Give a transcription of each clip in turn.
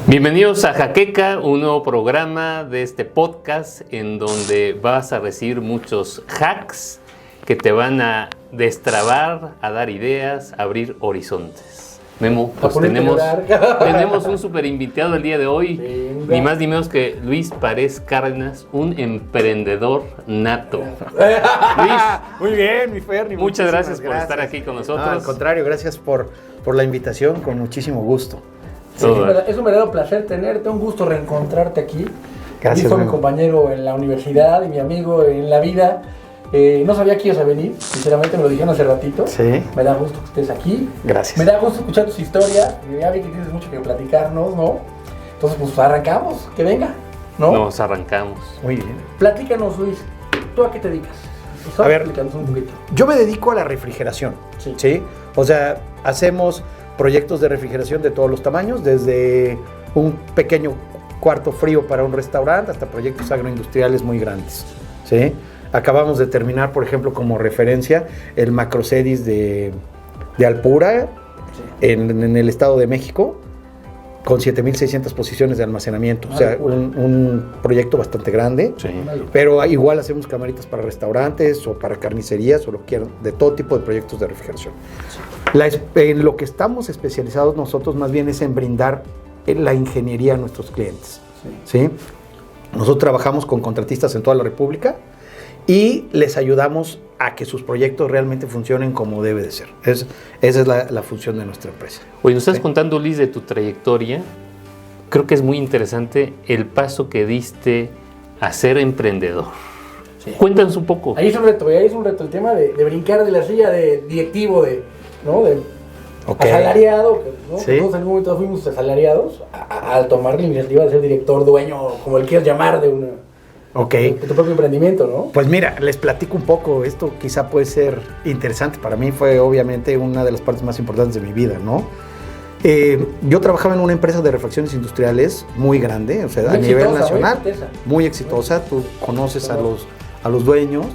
Bienvenidos a Jaqueca, un nuevo programa de este podcast en donde vas a recibir muchos hacks que te van a destrabar, a dar ideas, a abrir horizontes. Memo, pues tenemos un super invitado el día de hoy, Venga. ni más ni menos que Luis Párez Cárdenas, un emprendedor nato. Luis, Muy bien, mi Fer. muchas gracias por estar aquí con nosotros. No, al contrario, gracias por la invitación, con muchísimo gusto. Sí, es un verdadero placer tenerte, un gusto reencontrarte aquí. Gracias. Fue mi Memo. compañero en la universidad y mi amigo en la vida. No sabía que ibas a venir, sinceramente me lo dijeron hace ratito. Sí. Me da gusto que estés aquí. Gracias. Me da gusto escuchar tus historias. Ya vi que tienes mucho que platicarnos, ¿no? Entonces, pues arrancamos, que venga, ¿no? Nos arrancamos. Muy bien. Platícanos, Luis, ¿tú a qué te dedicas? A ver. Explícanos un poquito. Yo me dedico a la refrigeración. Sí. O sea, hacemos proyectos de refrigeración de todos los tamaños, desde un pequeño cuarto frío para un restaurante hasta proyectos agroindustriales muy grandes. ¿Sí? Acabamos de terminar, por ejemplo, como referencia, el Macrocedis de Alpura, en el Estado de México, con 7,600 posiciones de almacenamiento. O sea, un proyecto bastante grande. Sí. Pero igual hacemos camaritas para restaurantes o para carnicerías o lo que quieran, de todo tipo de proyectos de refrigeración. En lo que estamos especializados nosotros más bien es en brindar la ingeniería a nuestros clientes. ¿Sí? Nosotros trabajamos con contratistas en toda la República y les ayudamos a que sus proyectos realmente funcionen como debe de ser. Esa es la función de nuestra empresa. Oye, nos estás Sí. contando, Luis, de tu trayectoria. Creo que es muy interesante el paso que diste a ser emprendedor. Sí. Cuéntanos un poco. Ahí es un reto, el tema de brincar de la silla de directivo, ¿no? De Ok. asalariado, ¿no? Sí. Todos en algún momento fuimos asalariados al tomar la iniciativa de ser director, dueño, como le quieras llamar, Ok. de tu propio emprendimiento, ¿no? Pues mira, les platico un poco. Esto quizá puede ser interesante. Para mí fue obviamente una de las partes más importantes de mi vida, ¿no? Yo trabajaba en una empresa de refacciones industriales muy grande, o sea, Muy a nivel exitosa, nacional, muy exitosa. muy exitosa. Tú conoces a los dueños.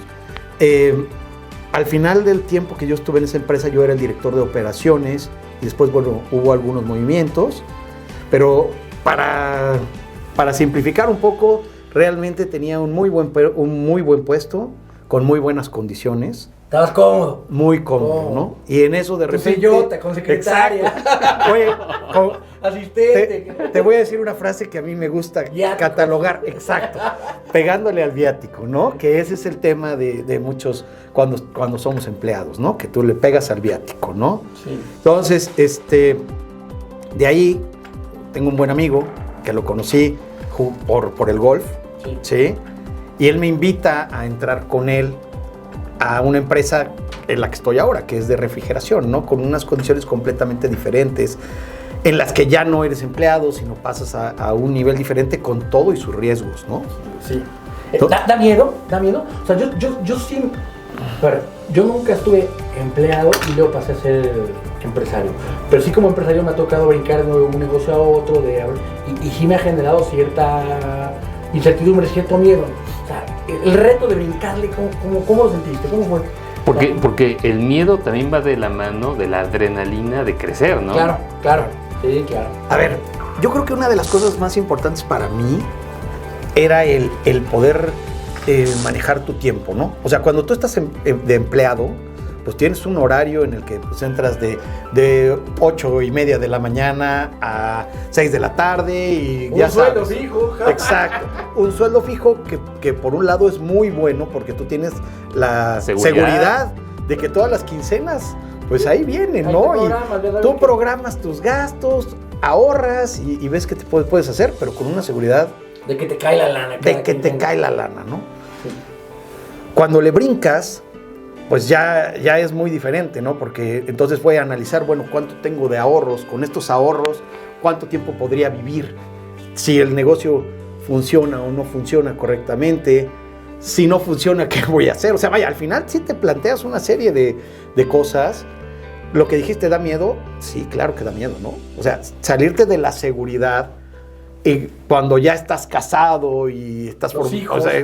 Al final del tiempo que yo estuve en esa empresa, yo era el director de operaciones y después, bueno, hubo algunos movimientos, pero para simplificar un poco, realmente tenía un muy buen puesto, con muy buenas condiciones, Estabas cómodo. muy cómodo, ¿no? Y en eso de Tu repente... sillota con secretaria. Exacto. Oye, Asistente. te voy a decir una frase que a mí me gusta Viático. catalogar, exacto, pegándole al viático, ¿no? Que ese es el tema de muchos cuando somos empleados, ¿no? Que tú le pegas al viático, ¿no? Sí. Entonces, de ahí tengo un buen amigo que lo conocí por el golf, Sí. ¿sí? Y él me invita a entrar con él a una empresa en la que estoy ahora, que es de refrigeración, ¿no? Con unas condiciones completamente diferentes, en las que ya no eres empleado, sino pasas a un nivel diferente con todo y sus riesgos, ¿no? Sí. ¿Da miedo? ¿Da miedo? O sea, yo sí... A ver, yo nunca estuve empleado y luego pasé a ser empresario. Pero sí, como empresario me ha tocado brincar de un negocio a otro y sí me ha generado cierta incertidumbre, cierto miedo. O sea, el reto de brincarle, ¿cómo lo sentiste? ¿Cómo fue? Porque el miedo también va de la mano de la adrenalina de crecer, ¿no? Claro. Sí, claro. A ver, yo creo que una de las cosas más importantes para mí era el poder manejar tu tiempo, ¿no? O sea, cuando tú estás de empleado, pues tienes un horario en el que pues, entras de 8:30 de la mañana a 6 de la tarde y ya sabes. Un sueldo fijo. Exacto. Un sueldo fijo que por un lado es muy bueno porque tú tienes la seguridad de que todas las quincenas, pues ahí vienen, Ahí ¿no? te programas, ya Y sabes tú que- programas tus gastos, ahorras y ves qué te puedes hacer, pero con una seguridad De que te cae la lana. de que te cae la lana, ¿no? Cuando le brincas, pues ya es muy diferente, ¿no? Porque entonces voy a analizar, bueno, cuánto tengo de ahorros, con estos ahorros, cuánto tiempo podría vivir, si el negocio funciona o no funciona correctamente, si no funciona, ¿qué voy a hacer? O sea, vaya, al final sí te planteas una serie de cosas. Lo que dijiste, ¿da miedo? Sí, claro que da miedo, ¿no? O sea, salirte de la seguridad y cuando ya estás casado y estás Los hijos. O sea,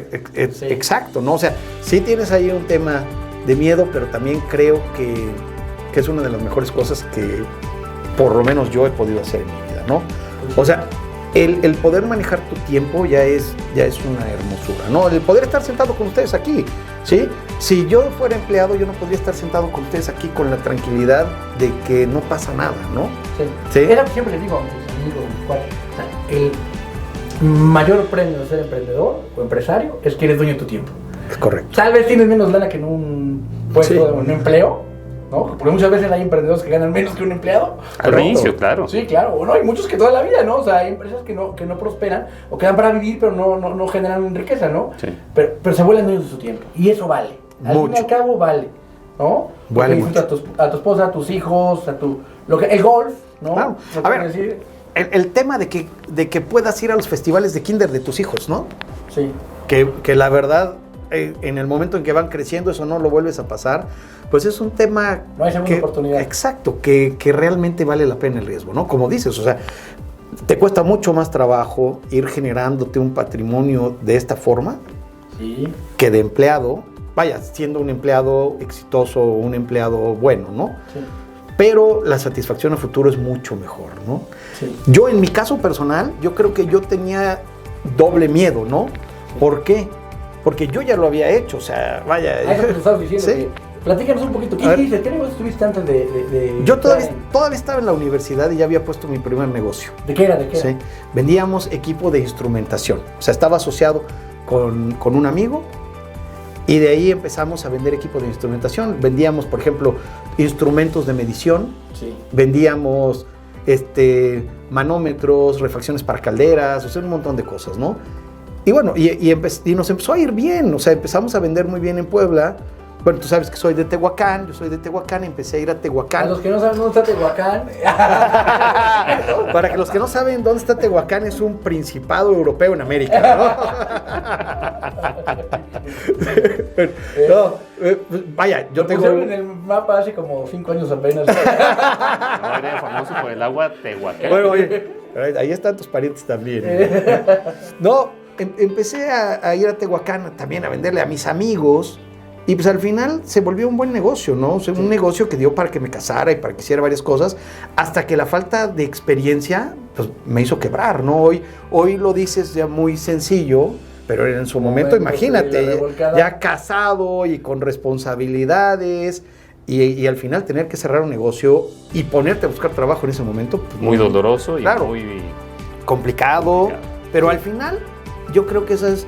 Sí. exacto, ¿no? O sea, sí tienes ahí un tema de miedo, pero también creo que es una de las mejores cosas que por lo menos yo he podido hacer en mi vida, ¿no? O sea, el poder manejar tu tiempo ya es una hermosura, ¿no? El poder estar sentado con ustedes aquí, ¿sí? Si yo fuera empleado, yo no podría estar sentado con ustedes aquí con la tranquilidad de que no pasa nada, ¿no? Sí. Es lo que siempre les digo a mis amigos, a mis cuates. O sea, el mayor premio de ser emprendedor o empresario es que eres dueño de tu tiempo. Es correcto. Tal vez tienes menos lana que en un puesto, Sí. en un empleo, ¿no? Porque muchas veces hay emprendedores que ganan menos que un empleado. Al inicio, claro. Sí, claro. Bueno, hay muchos que toda la vida, ¿no? O sea, hay empresas que no prosperan o quedan para vivir, pero no generan riqueza, ¿no? Sí. Pero se vuelven dueños de su tiempo. Y eso vale. Al fin y al cabo vale, ¿no? Vale Porque disfruta a tu esposa, a tus hijos, el golf, ¿no? Claro. Lo A que ver, decir. el tema de que puedas ir a los festivales de kinder de tus hijos, ¿no? Sí. Que la verdad, en el momento en que van creciendo, eso no lo vuelves a pasar, pues es un tema... No hay segunda oportunidad. Exacto, que realmente vale la pena el riesgo, ¿no? Como dices, o sea, te cuesta mucho más trabajo ir generándote un patrimonio de esta forma Sí. que de empleado, vaya, siendo un empleado exitoso, un empleado bueno, ¿no? Sí. Pero la satisfacción a futuro es mucho mejor, ¿no? Sí. Yo, en mi caso personal, yo creo que yo tenía doble miedo, ¿no? ¿Por qué? Porque yo ya lo había hecho, o sea, vaya... A eso que te estabas diciendo. Sí. Que, platícanos un poquito. A ¿Qué ver. dices? ¿Qué negocio tuviste antes de Yo todavía estaba en la universidad y ya había puesto mi primer negocio. ¿De qué era? ¿De qué era? ¿Sí? Vendíamos equipo de instrumentación. O sea, estaba asociado con un amigo y de ahí empezamos a vender equipo de instrumentación. Vendíamos, por ejemplo, instrumentos de medición, Sí. vendíamos manómetros, refacciones para calderas, o sea, un montón de cosas, ¿no? Y bueno, y nos empezó a ir bien, o sea, empezamos a vender muy bien en Puebla. Bueno, tú sabes que soy de Tehuacán, yo soy de Tehuacán, empecé a ir a A Tehuacán. los que no saben dónde está Tehuacán. Para que los que no saben dónde está Tehuacán, es un principado europeo en América, ¿no? No, vaya, yo Lo tengo... pusieron en el mapa hace como 5 años apenas. No, era famoso por el agua Tehuacán. Bueno, oye, ahí están tus parientes también. No, empecé a ir a Tehuacán también a venderle a mis amigos. Y pues al final se volvió un buen negocio, ¿no? O sea, un negocio que dio para que me casara y para que hiciera varias cosas, hasta que la falta de experiencia pues, me hizo quebrar, ¿no? Hoy lo dices ya muy sencillo, pero en su momento, imagínate, ya casado y con responsabilidades, y al final tener que cerrar un negocio y ponerte a buscar trabajo en ese momento. Pues, muy doloroso y claro, muy complicado, pero al final yo creo que esa es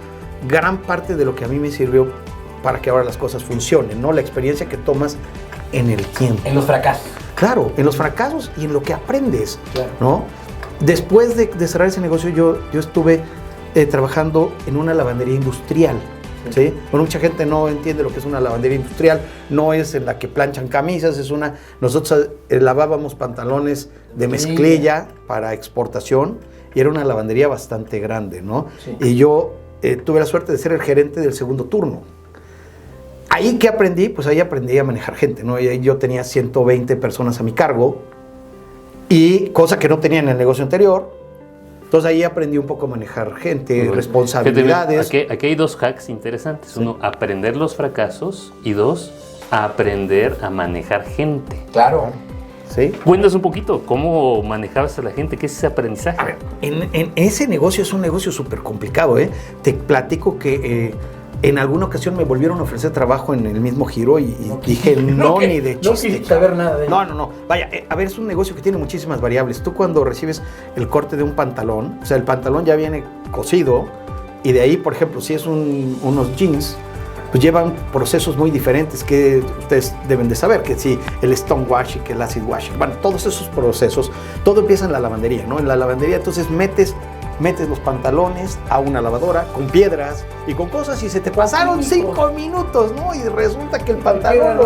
gran parte de lo que a mí me sirvió para que ahora las cosas funcionen, ¿no? La experiencia que tomas en el tiempo. En los fracasos. Claro, en los fracasos y en lo que aprendes, Claro. ¿no? Después de cerrar ese negocio, yo estuve trabajando en una lavandería industrial, ¿sí? Bueno, mucha gente no entiende lo que es una lavandería industrial, no es en la que planchan camisas, nosotros lavábamos pantalones de mezclilla para exportación y era una lavandería bastante grande, ¿no? Sí. Y yo tuve la suerte de ser el gerente del segundo turno. Ahí que aprendí, pues ahí aprendí a manejar gente, ¿no? Y yo tenía 120 personas a mi cargo, y cosa que no tenía en el negocio anterior. Entonces ahí aprendí un poco a manejar gente, responsabilidades. Aquí hay dos hacks interesantes. Uno, aprender los fracasos, y dos, aprender a manejar gente. Claro. ¿Sí? Cuéntanos un poquito, ¿cómo manejabas a la gente? ¿Qué es ese aprendizaje? A ver, en ese negocio es un negocio súper complicado, ¿eh? Te platico que en alguna ocasión me volvieron a ofrecer trabajo en el mismo giro y dije, no, ni de chiste. No quise saber nada de ello. No. Vaya, a ver, es un negocio que tiene muchísimas variables. Tú cuando recibes el corte de un pantalón, o sea, el pantalón ya viene cosido, y de ahí, por ejemplo, si es unos jeans, pues llevan procesos muy diferentes que ustedes deben de saber, que si el stone washing, que el acid washing, bueno, todos esos procesos, todo empieza en la lavandería, ¿no? En la lavandería, entonces metes los pantalones a una lavadora con piedras y con cosas, y se te pasaron 5 minutos, ¿no? Y resulta que el pantalón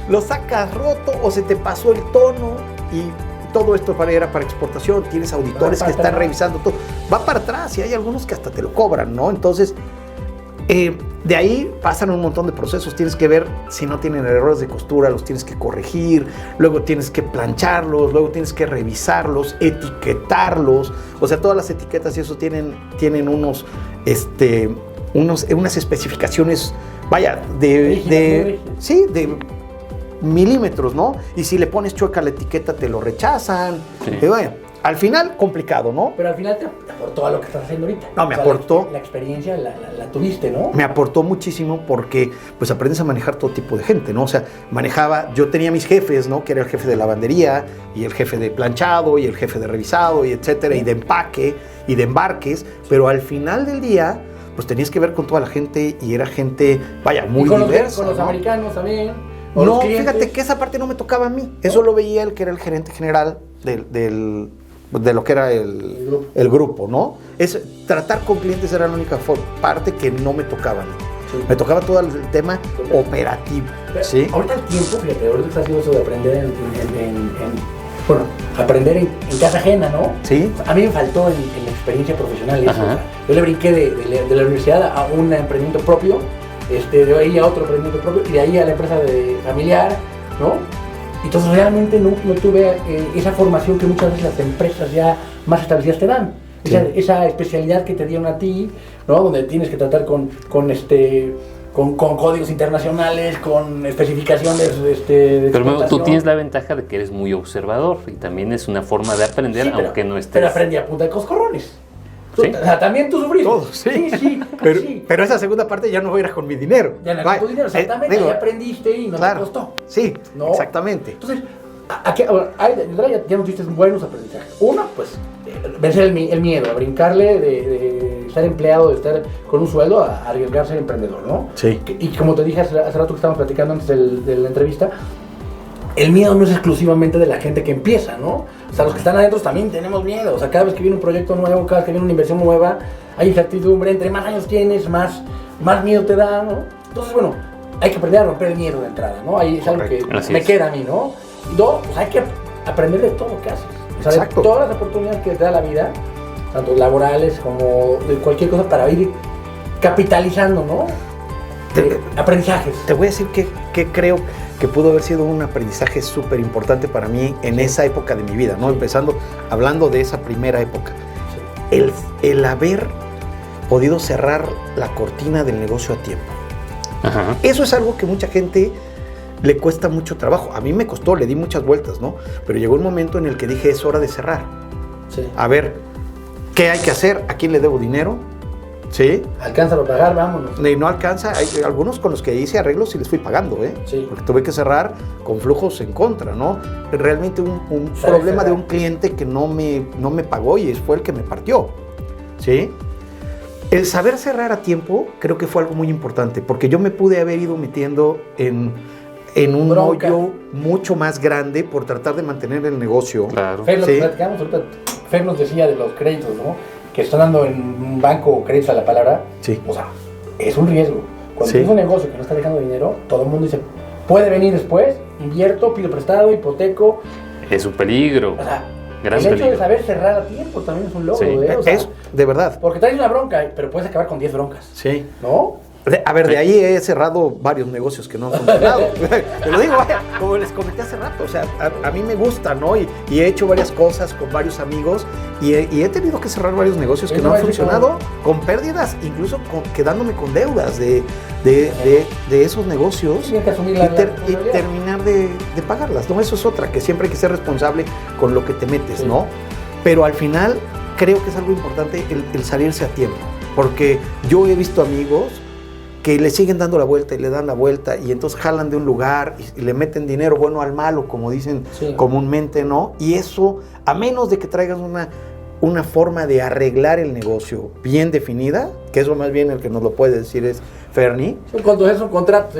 lo sacas roto o se te pasó el tono, y todo esto era para exportación. Tienes auditores que están revisando todo. Va para atrás, y hay algunos que hasta te lo cobran, ¿no? Entonces, de ahí pasan un montón de procesos. Tienes que ver si no tienen errores de costura, los tienes que corregir, luego tienes que plancharlos, luego tienes que revisarlos, etiquetarlos. O sea, todas las etiquetas y eso tienen unas especificaciones, vaya, de milímetros, ¿no? Y si le pones chueca la etiqueta, te lo rechazan. Sí. Y vaya, Al final, complicado, ¿no? Pero al final te aportó a lo que estás haciendo ahorita. No, me aportó. La experiencia la tuviste, ¿no? Me aportó muchísimo porque pues aprendes a manejar todo tipo de gente, ¿no? O sea, yo tenía mis jefes, ¿no? Que era el jefe de lavandería y el jefe de planchado y el jefe de revisado y etcétera, y de empaque y de embarques, pero al final del día pues tenías que ver con toda la gente y era gente, vaya, muy diversa. Con los americanos también. No, fíjate que esa parte no me tocaba a mí. Eso lo veía el que era el gerente general de lo que era el grupo, ¿no? Tratar con clientes era la única parte que no me tocaba a mí. Sí. Me tocaba todo el tema operativo. Pero, ¿sí? Ahorita el tiempo, fíjate, ahorita está haciendo eso de aprender aprender en casa ajena, ¿no? Sí. A mí me faltó en la experiencia profesional eso. O sea, yo le brinqué de la universidad a un emprendimiento propio, de ahí a otro emprendimiento propio y de ahí a la empresa familiar, ¿no? Entonces realmente no tuve esa formación que muchas veces las empresas ya más establecidas te dan. Sí. Esa especialidad que te dieron a ti, ¿no? Donde tienes que tratar con códigos internacionales, con especificaciones de Pero tú tienes la ventaja de que eres muy observador y también es una forma de aprender, sí, aunque no estés... Pero aprendí a punta de coscorrones. ¿Sí? O sea, también tú sufriste. Todos, sí. Pero esa segunda parte ya no era con mi dinero. Ya no era con tu dinero, exactamente. Ahí aprendiste y no te costó. Sí, ¿no? Exactamente. Entonces, ya nos diste buenos aprendizajes. Uno, pues, vencer el miedo, a brincarle de estar empleado, de estar con un sueldo, a arriesgarse al emprendedor, ¿no? Sí. Y como te dije hace rato que estábamos platicando antes de la entrevista, el miedo no es exclusivamente de la gente que empieza, ¿no? O sea, los que están adentro también tenemos miedo. O sea, cada vez que viene un proyecto nuevo, cada vez que viene una inversión nueva, hay incertidumbre. Entre más años tienes, más miedo te da, ¿no? Entonces, bueno, hay que aprender a romper el miedo de entrada, ¿no? Ahí es algo que me queda a mí, ¿no? Y dos, pues hay que aprender de todo lo que haces. O sea, de todas las oportunidades que te da la vida, tanto laborales como de cualquier cosa, para ir capitalizando, ¿no? Aprendizajes. Te voy a decir que creo que pudo haber sido un aprendizaje súper importante para mí en esa época de mi vida, ¿no? Empezando, hablando de esa primera época. Sí. El haber podido cerrar la cortina del negocio a tiempo. Ajá. Eso es algo que mucha gente le cuesta mucho trabajo. A mí me costó, le di muchas vueltas, ¿no? Pero llegó un momento en el que dije, es hora de cerrar. Sí. A ver, ¿qué hay que hacer? ¿A quién le debo dinero? ¿Sí? ¿Alcanza para pagar? Vámonos. No alcanza. Hay algunos con los que hice arreglos y les fui pagando, ¿eh? Sí. Porque tuve que cerrar con flujos en contra, ¿no? Realmente un problema de un cliente que no me pagó y fue el que me partió, ¿sí? El saber cerrar a tiempo creo que fue algo muy importante, porque yo me pude haber ido metiendo en un hoyo mucho más grande por tratar de mantener el negocio. Claro. Fer, lo que platicamos ahorita, Fer nos decía de los créditos, ¿no? Que están dando en un banco créditos a la palabra. Sí. O sea, es un riesgo. Cuando tienes un negocio que no está dejando dinero, todo el mundo dice, puede venir después, invierto, pido prestado, hipoteco. Es un peligro. O sea, el hecho de saber cerrar a tiempo también es un logro, sí. O sea, es de verdad. Porque traes una bronca, pero puedes acabar con 10 broncas. Sí. ¿No? A ver, de ahí he cerrado varios negocios que no han funcionado. Te lo digo, como les comenté hace rato, o sea, a mí me gusta, ¿no? Y he hecho varias cosas con varios amigos y he tenido que cerrar varios negocios que no han funcionado con pérdidas, incluso quedándome con deudas de esos negocios y terminar de pagarlas, ¿no? Eso es otra, que siempre hay que ser responsable con lo que te metes, ¿no? Pero al final creo que es algo importante el salirse a tiempo, porque yo he visto amigos que le siguen dando la vuelta y le dan la vuelta y entonces jalan de un lugar y le meten dinero bueno al malo, como dicen comúnmente, ¿no? Y eso, a menos de que traigas una forma de arreglar el negocio bien definida, que eso más bien el que nos lo puede decir es Fernie. Cuando es un contrato,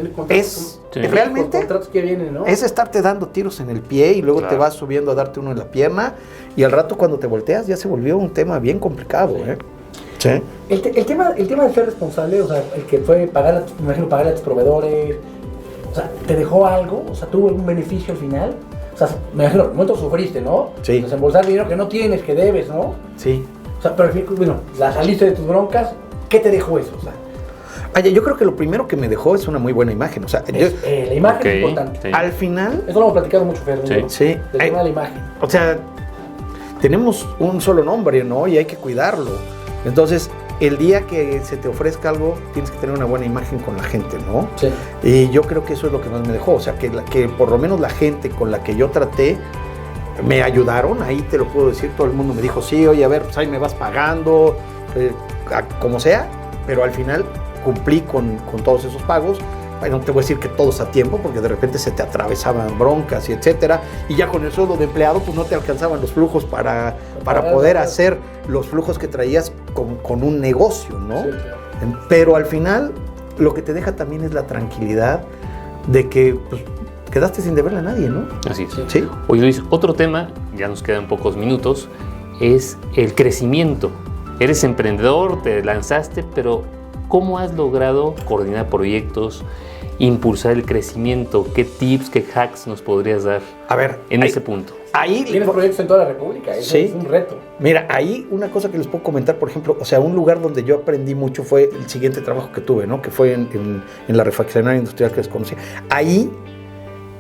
realmente contratos que vienen, ¿no? Es estarte dando tiros en el pie y luego te vas subiendo a darte uno en la pierna y al rato cuando te volteas ya se volvió un tema bien complicado, ¿eh? Sí. El tema de ser responsable, o sea, el que fue pagarle a tus proveedores, o sea, ¿te dejó algo? O sea, ¿tuvo algún beneficio al final? O sea, me imagino, en un momento sufriste, ¿no? Sí. Desembolsar dinero que no tienes, que debes, ¿no? Sí. O sea, pero bueno, la saliste de tus broncas, ¿qué te dejó eso? O sea, yo creo que lo primero que me dejó es una muy buena imagen, o sea, la imagen es importante. Sí. Al final... Eso lo hemos platicado mucho, Fer, ¿no? Sí. El tema de la imagen. O sea, tenemos un solo nombre, ¿no? Y hay que cuidarlo. Entonces, el día que se te ofrezca algo, tienes que tener una buena imagen con la gente, ¿no? Sí. Y yo creo que eso es lo que más me dejó. O sea, que por lo menos la gente con la que yo traté me ayudaron, ahí te lo puedo decir, todo el mundo me dijo, sí, oye, a ver, pues ahí me vas pagando, como sea, pero al final cumplí con todos esos pagos. Bueno, no te voy a decir que todos a tiempo, porque de repente se te atravesaban broncas y etcétera, y ya con el sueldo de empleado, pues no te alcanzaban los flujos para poder hacer los flujos que traías con un negocio, ¿no? Sí, claro. Pero al final, lo que te deja también es la tranquilidad de que, pues, quedaste sin deberle a nadie, ¿no? Así es. Sí. Oye, Luis, otro tema, ya nos quedan pocos minutos, es el crecimiento. Eres emprendedor, te lanzaste, pero ¿cómo has logrado coordinar proyectos, impulsar el crecimiento? ¿Qué tips, qué hacks nos podrías dar en ese punto? Ahí tienes proyectos en toda la República, eso sí, es un reto. Mira, ahí una cosa que les puedo comentar, por ejemplo, o sea, un lugar donde yo aprendí mucho fue el siguiente trabajo que tuve, ¿no? Que fue en la refaccionaria industrial que les conocí. Ahí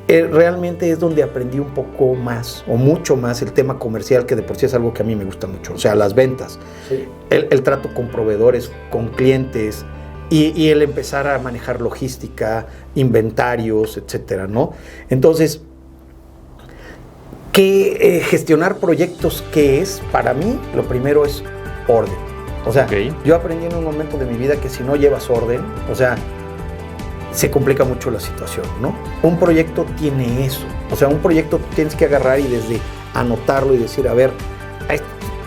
realmente es donde aprendí un poco más, o mucho más, el tema comercial, que de por sí es algo que a mí me gusta mucho, o sea, las ventas, sí. El trato con proveedores, con clientes, y el empezar a manejar logística, inventarios, etcétera, ¿no? Entonces, gestionar proyectos, ¿qué es? Para mí, lo primero es orden. O sea, yo aprendí en un momento de mi vida que si no llevas orden, o sea, se complica mucho la situación, ¿no? Un proyecto tiene eso. O sea, un proyecto tienes que agarrar y desde anotarlo y decir, a ver,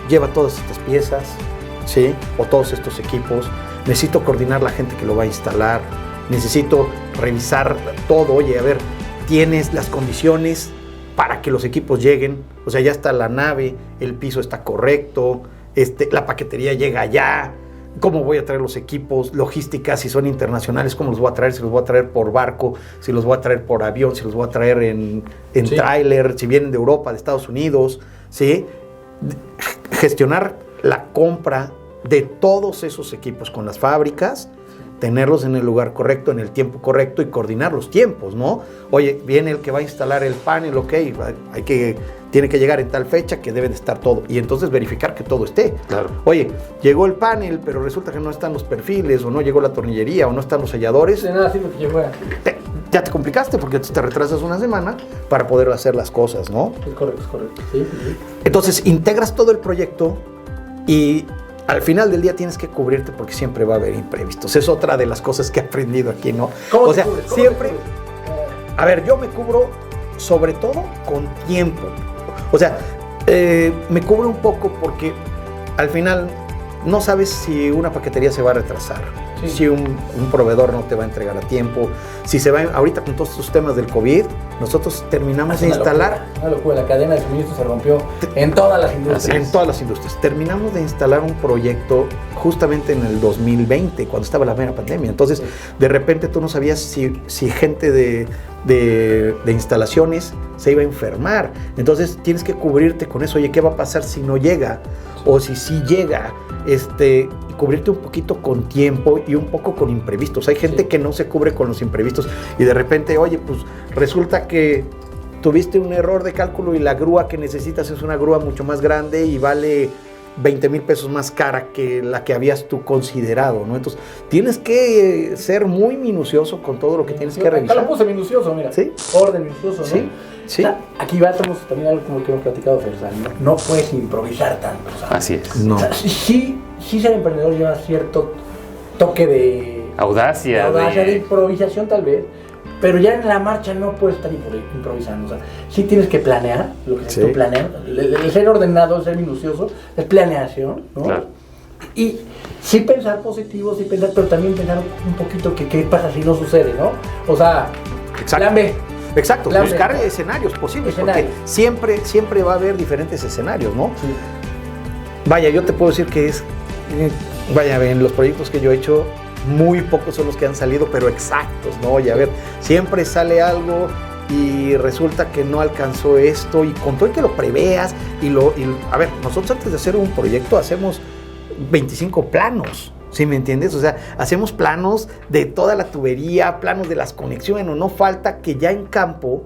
lleva todas estas piezas, ¿sí? O todos estos equipos. Necesito coordinar la gente que lo va a instalar. Necesito revisar todo. Oye, a ver, tienes las condiciones para que los equipos lleguen. O sea, ya está la nave, el piso está correcto, la paquetería llega allá. ¿Cómo voy a traer los equipos? Logística, si son internacionales, ¿cómo los voy a traer? Si los voy a traer por barco, si los voy a traer por avión, si los voy a traer en sí, tráiler, si vienen de Europa, de Estados Unidos, ¿sí? Gestionar la compra de todos esos equipos con las fábricas, tenerlos en el lugar correcto, en el tiempo correcto y coordinar los tiempos, ¿no? Oye, viene el que va a instalar el panel, ok, tiene que llegar en tal fecha que debe de estar todo. Y entonces verificar que todo esté. Claro. Oye, llegó el panel, pero resulta que no están los perfiles, o no llegó la tornillería, o no están los selladores. De nada sirve que llegó. Ya te complicaste porque te retrasas una semana para poder hacer las cosas, ¿no? Es correcto, es correcto. Sí, sí. Entonces, integras todo el proyecto y al final del día tienes que cubrirte porque siempre va a haber imprevistos. Es otra de las cosas que he aprendido aquí, ¿no? ¿Cómo te cubres? Siempre... A ver, yo me cubro sobre todo con tiempo. O sea, me cubro un poco porque al final no sabes si una paquetería se va a retrasar, sí, si un proveedor no te va a entregar a tiempo, si se va ahorita con todos estos temas del COVID, nosotros terminamos de instalar... Una locura, la cadena de suministro se rompió en todas las industrias. En todas las industrias. Terminamos de instalar un proyecto justamente en el 2020, cuando estaba la mera pandemia. Entonces, sí, de repente tú no sabías si gente de instalaciones se iba a enfermar. Entonces tienes que cubrirte con eso. Oye, ¿qué va a pasar si no llega? O si sí llega, y cubrirte un poquito con tiempo y un poco con imprevistos. Hay gente, sí, que no se cubre con los imprevistos y de repente, oye, pues resulta que tuviste un error de cálculo y la grúa que necesitas es una grúa mucho más grande y vale 20,000 pesos más cara que la que habías tú considerado, ¿no? Entonces, tienes que ser muy minucioso con todo lo que tienes que revisar. Acá lo puse minucioso, mira. ¿Sí? Orden minucioso, ¿no? Sí, sí. Aquí tenemos también algo como que hemos platicado, Fersal, ¿no? No puedes improvisar tanto, ¿sabes? Así es. No. O sea, sí ser emprendedor lleva cierto toque de... Audacia. De improvisación tal vez, pero ya en la marcha no puedes estar improvisando. O sea, sí tienes que planear, lo que es tu planear. El ser ordenado, el ser minucioso, es planeación, ¿no? Claro. Y sí pensar positivo, sí pensar, pero también pensar un poquito que qué pasa si no sucede, ¿no? O sea, plan B. Exacto, buscar escenarios posibles, porque siempre va a haber diferentes escenarios, ¿no? Sí. Vaya, yo te puedo decir que en los proyectos que yo he hecho, muy pocos son los que han salido, pero exactos, ¿no? Oye, a ver, siempre sale algo y resulta que no alcanzó esto, y con todo el que lo preveas, a ver, nosotros antes de hacer un proyecto hacemos 25 planos, ¿sí me entiendes? O sea, hacemos planos de toda la tubería, planos de las conexiones, no falta que ya en campo,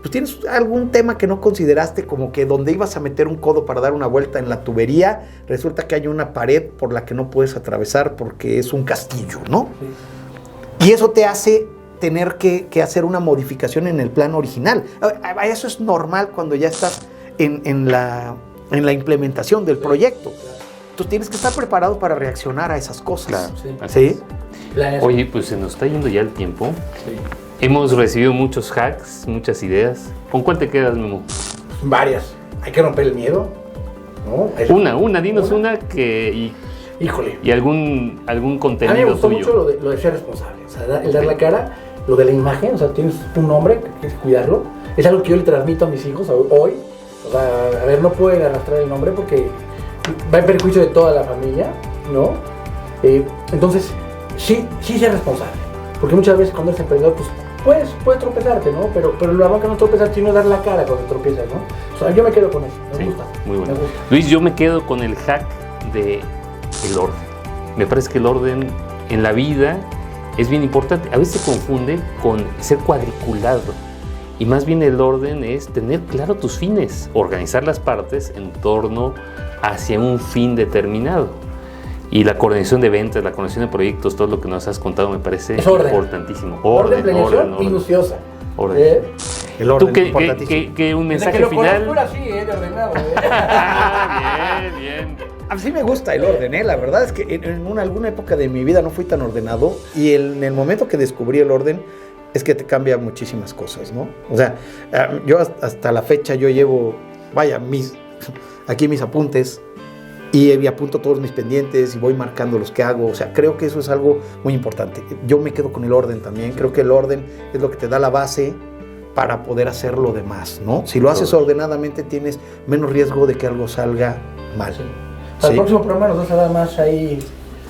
pues tienes algún tema que no consideraste, como que donde ibas a meter un codo para dar una vuelta en la tubería, resulta que hay una pared por la que no puedes atravesar porque es un castillo, ¿no? Sí. Y eso te hace tener que hacer una modificación en el plan original. Eso es normal cuando ya estás en la implementación del proyecto. Entonces tienes que estar preparado para reaccionar a esas cosas. Claro. ¿Sí? Oye, pues se nos está yendo ya el tiempo. Sí. Hemos recibido muchos hacks, muchas ideas. ¿Con cuál te quedas, Memo? Varias. Hay que romper el miedo, ¿no? Dinos una que... Híjole. Y algún A mí me contenido gustó tuyo. mucho lo de ser responsable, o sea, el dar la cara, lo de la imagen, o sea, tienes un nombre, que tienes que cuidarlo. Es algo que yo le transmito a mis hijos hoy. O sea, a ver, no pueden arrastrar el nombre porque va en perjuicio de toda la familia, ¿no? Entonces, sí ser responsable. Porque muchas veces cuando eres emprendedor, pues puedes tropezarte, ¿no? Pero la vaca no tropezar, sino dar la cara cuando tropiezas, ¿no? O sea, yo me quedo con eso, me gusta. Muy bueno. Me gusta. Luis, yo me quedo con el hack de el orden. Me parece que el orden en la vida es bien importante. A veces se confunde con ser cuadriculado. Y más bien el orden es tener claro tus fines, organizar las partes en torno hacia un fin determinado. Y la coordinación de ventas, la coordinación de proyectos, todo lo que nos has contado me parece importantísimo. Orden, minuciosa. Orden. El orden ¿Tú es importantísimo. que un mensaje Desde que final? lo conozco era así, de ordenado. Bien. A mí sí me gusta el orden, La verdad es que en alguna época de mi vida no fui tan ordenado y en el momento que descubrí el orden es que te cambia muchísimas cosas, ¿no? O sea, yo hasta la fecha yo llevo, aquí mis apuntes y apunto todos mis pendientes y voy marcando los que hago. O sea, creo que eso es algo muy importante. Yo me quedo con el orden también. Creo que el orden es lo que te da la base para poder hacer lo demás, ¿no? Si lo haces ordenadamente tienes menos riesgo de que algo salga mal. Sí. O sea, el próximo programa nos vas a dar más ahí.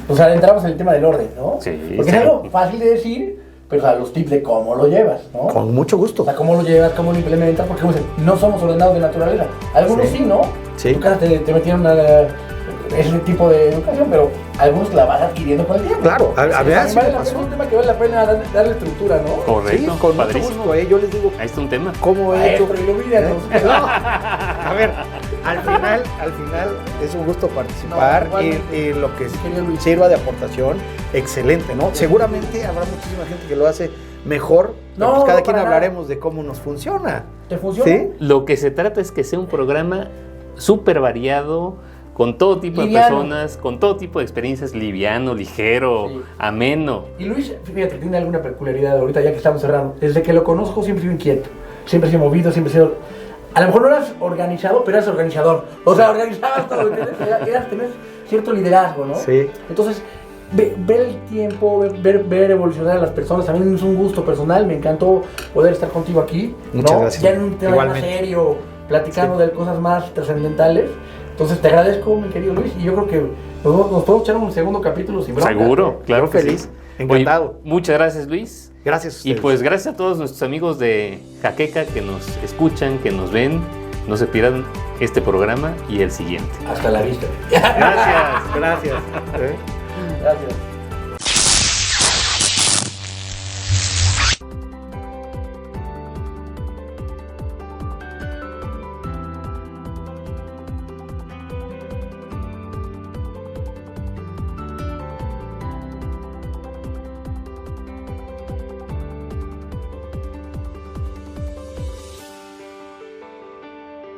O sea, entramos en el tema del orden, ¿no? Sí. Porque es algo fácil de decir, pero o sea, los tips de cómo lo llevas, ¿no? Con mucho gusto. O sea, cómo lo llevas, cómo lo implementas, porque como dicen, no somos ordenados de naturaleza. Algunos sí, ¿no? Sí. Tu casa te metieron ese tipo de educación, pero algunos la vas adquiriendo con el tiempo. Claro, a mí sí me Es pasó. un tema que vale la pena darle estructura, ¿no? Correcto, Sí, con mucho padrísimo. gusto, Yo les digo Ahí está un tema. cómo he hecho. Maestro, ilumínanos. No, a ver, al final es un gusto participar No, y lo que querido Luis. sirva de aportación, excelente, ¿no? Seguramente habrá muchísima gente que lo hace mejor, pero No, pues cada no, quien para hablaremos de cómo nos funciona. ¿Te funciona? ¿Sí? Lo que se trata es que sea un programa súper variado, con todo tipo Liviano. de personas, con todo tipo de experiencias, liviano, ligero, Sí. ameno. Y Luis, fíjate, tiene alguna peculiaridad ahorita ya que estamos cerrando. Desde que lo conozco siempre he sido inquieto, siempre he sido movido, siempre he sido... A lo mejor no eras organizado, pero eras organizador. O sea, organizabas todo, ¿entiendes? Tener cierto liderazgo, ¿no? Sí. Entonces, ver el tiempo, ver evolucionar a las personas, también es un gusto personal. Me encantó poder estar contigo aquí. Muchas ¿no? gracias. Ya en un tema más Igualmente. serio, platicando de cosas más trascendentales. Entonces, te agradezco, mi querido Luis, y yo creo que nos podemos echar un segundo capítulo sin bronca. Seguro, claro Yo que feliz, sí. encantado. Oye, muchas gracias, Luis. Gracias a Y ustedes. pues gracias a todos nuestros amigos de Jaqueca que nos escuchan, que nos ven. No se pierdan este programa y el siguiente. Hasta la vista. Gracias. Gracias. Gracias.